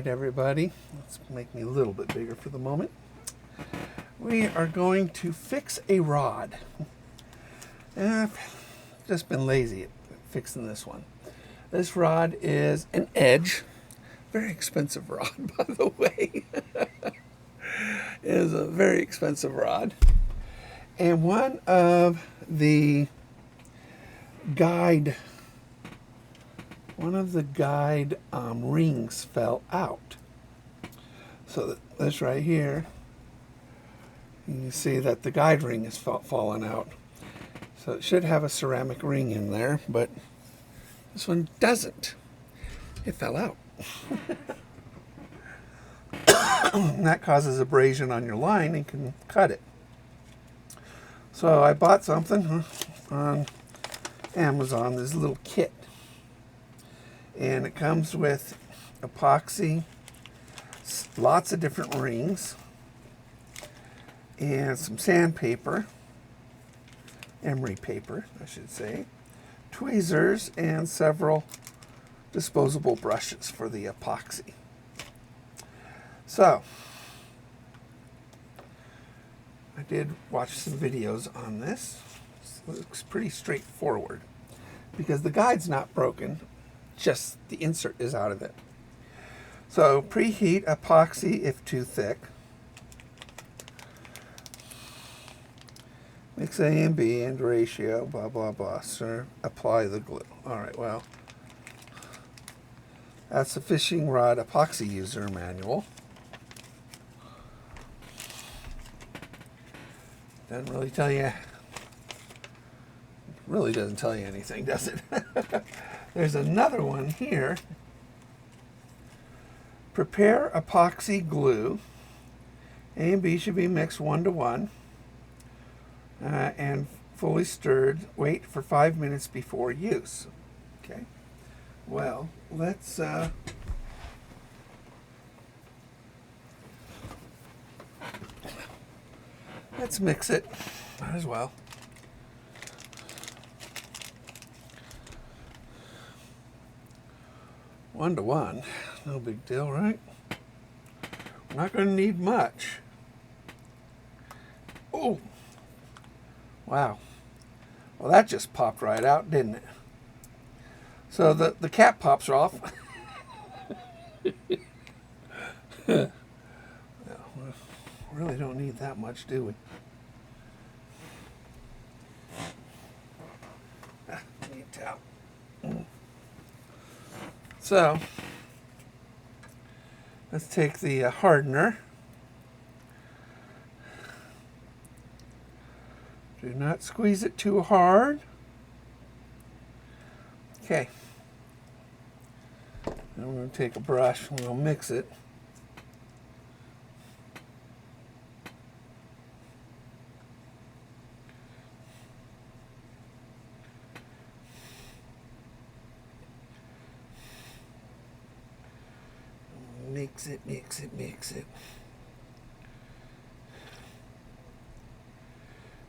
right, everybody. Let's make me a little bit bigger for the moment. We are going to fix a rod. I've just been lazy at fixing this one. This rod is an Edge. Very expensive rod, by the way. It is a very expensive rod. And one of the guide rings fell out. So this right here, you can see that the guide ring is fallen out. So it should have a ceramic ring in there, but this one doesn't. It fell out. And that causes abrasion on your line and can cut it. So I bought something on Amazon, this little kit. And it comes with epoxy, lots of different rings, and some sandpaper, emery paper, I should say, tweezers, and several disposable brushes for the epoxy. So, I did watch some videos on this. It looks pretty straightforward because the guide's not broken, just the insert is out of it. So preheat epoxy if too thick. Mix A and B and ratio, blah, blah, blah. Sir, apply the glue. All right, well, that's the fishing rod epoxy user manual. Doesn't really tell you, really doesn't tell you anything, does it? There's another one here. Prepare epoxy glue. A and B should be mixed 1-to-1 and fully stirred. Wait for 5 minutes before use. Okay. Well, let's mix it. Might as well. One to one, no big deal, right? We're not going to need much. Oh, wow. Well, that just popped right out, didn't it? So the cap pops are off. Well, we really don't need that much, do we? Need towel. So, let's take the hardener. Do not squeeze it too hard. Okay. Then we're going to take a brush and we'll mix it. Mix it.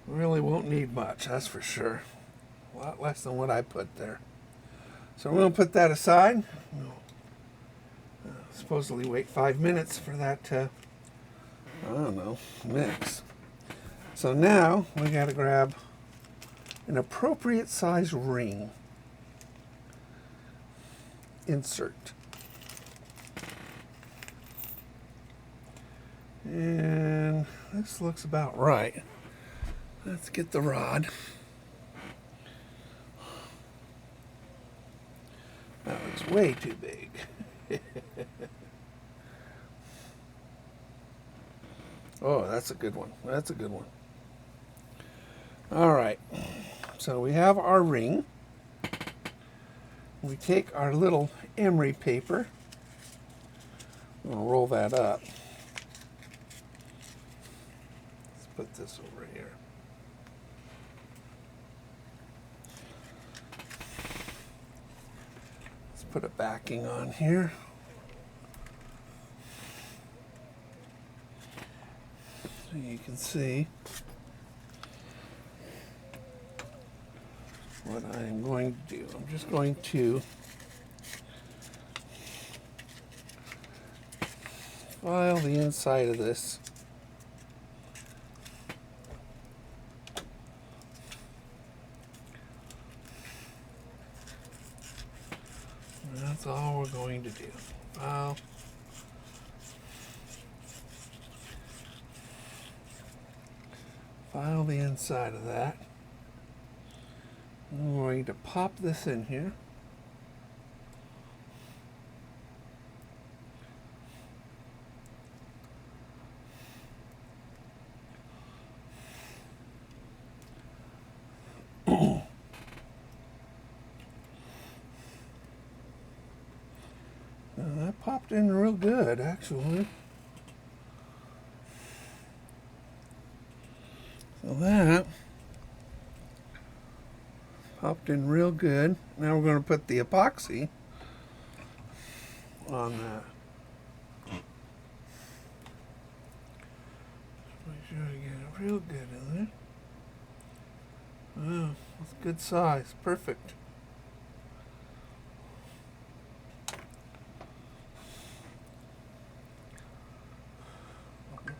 Really won't need much, that's for sure. A lot less than what I put there. So we're going to put that aside. We'll supposedly wait 5 minutes for that to, I don't know, mix. So now we got to grab an appropriate size ring. Insert. And this looks about right. Let's get the rod. That looks way too big. Oh, that's a good one. That's a good one. All right. So we have our ring. We take our little emery paper. I'm going to roll that up. Put this over here. Let's put a backing on here. So you can see what I'm going to do. I'm just going to file the inside of this. And that's all we're going to do. File the inside of that. I'm going to pop this in here. That popped in real good, actually. So that popped in real good. Now we're going to put the epoxy on that. Make sure I get it real good in there. Oh, that's good size. Perfect.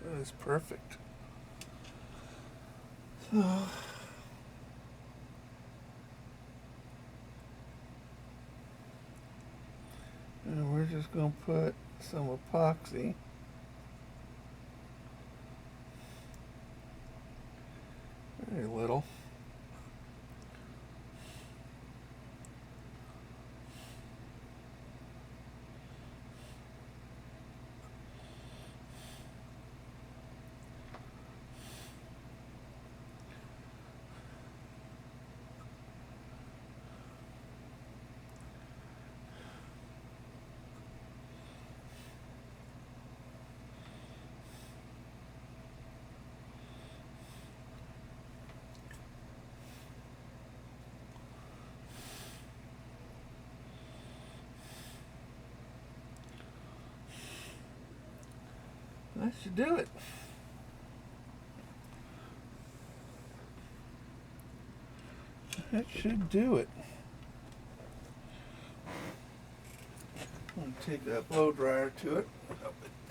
That is perfect. So, and we're just going to put some epoxy. Very little. That should do it. That should do it. I'm going to take that blow dryer to it,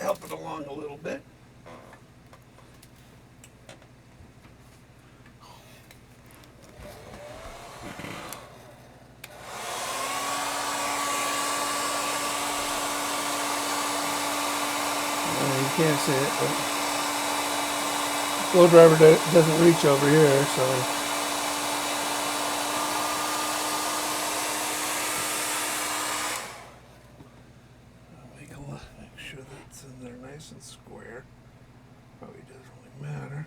help it along a little bit. You can't see it, but the blow dryer doesn't reach over here, so. Make sure that's in there nice and square. Probably doesn't really matter.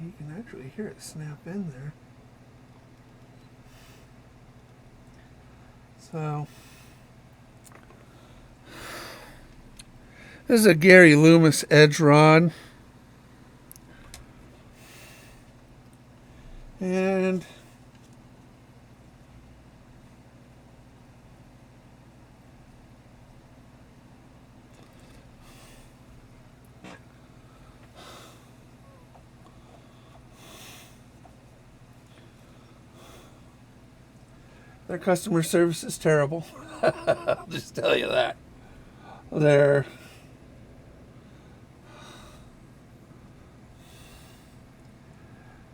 You can actually hear it snap in there. So this is a Gary Loomis edge rod. And their customer service is terrible. I'll just tell you that.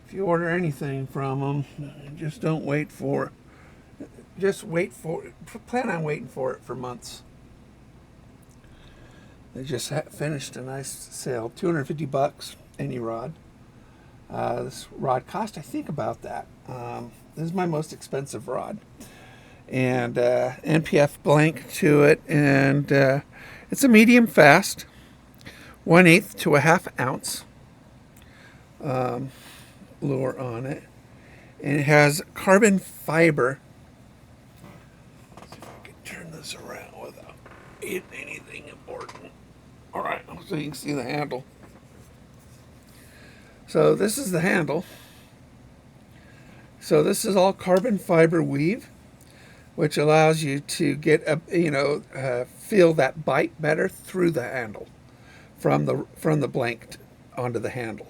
If you order anything from them, just don't wait for it. Just wait for it. Plan on waiting for it for months. They just finished a nice sale, $250 any rod. This rod cost, I think, about that. This is my most expensive rod, and NPF blank to it, and it's a medium fast, 1/8 to a 1/2 ounce lure on it, and it has carbon fiber. Let's see if I can turn this around without hitting anything important. All right, so you can see the handle. So this is the handle. So this is all carbon fiber weave, which allows you to get feel that bite better through the handle, from the blank onto the handle.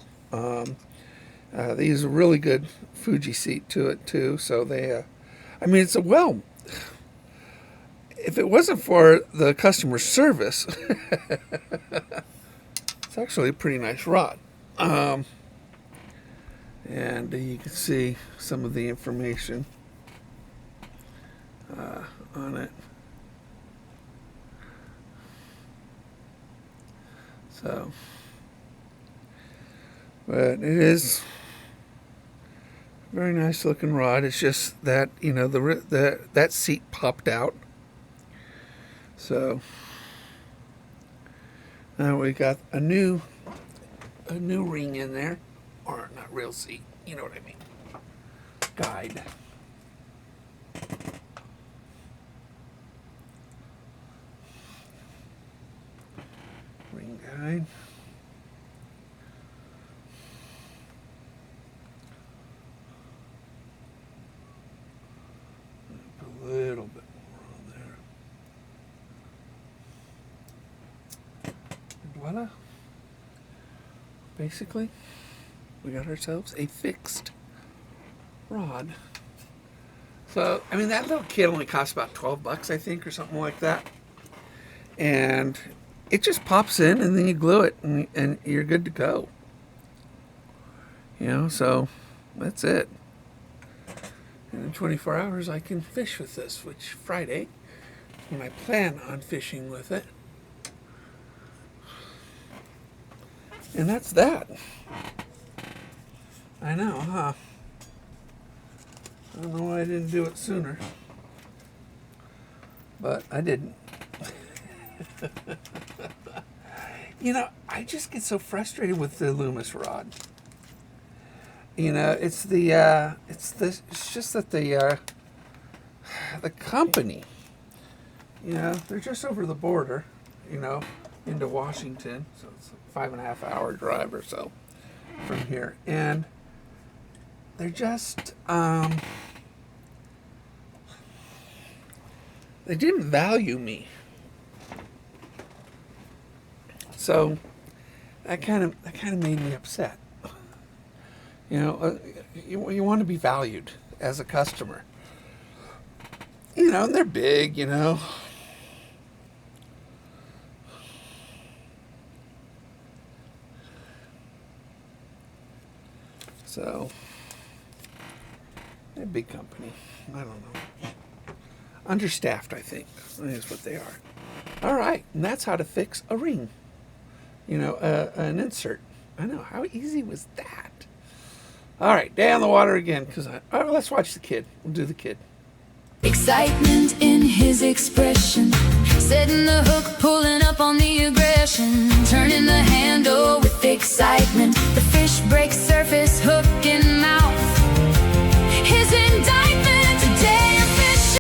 They use a really good Fuji seat to it too. So they, I mean, it's a well. If it wasn't for the customer service, it's actually a pretty nice rod. And you can see some of the information on it. So, but it is a very nice looking rod. It's just that, you know, that seat popped out. So now we got a new ring in there, or not real seat, you know what I mean, guide. Ring guide. Put a little bit more on there. And voila. Basically, we got ourselves a fixed rod. So, I mean, that little kit only cost about 12 bucks, I think, or something like that. And it just pops in, and then you glue it, and you're good to go. You know, so that's it. And in 24 hours, I can fish with this, which Friday, when I plan on fishing with it. And that's that. I know, huh? I don't know why I didn't do it sooner. But I didn't. You know, I just get so frustrated with the Loomis rod. You know, it's just that the company, you know, they're just over the border, you know, into Washington, so it's a 5.5 hour drive or so from here, and they're just they didn't value me, so that kind of made me upset. You know, you want to be valued as a customer. You know, and they're big, you know. So, they're a big company. I don't know. Understaffed, I think, is what they are. All right, and that's how to fix a ring. You know, an insert. I know, how easy was that? All right, day on the water again, because let's watch the kid. We'll do the kid. Excitement in his expression, setting the hook, pulling up on the aggression.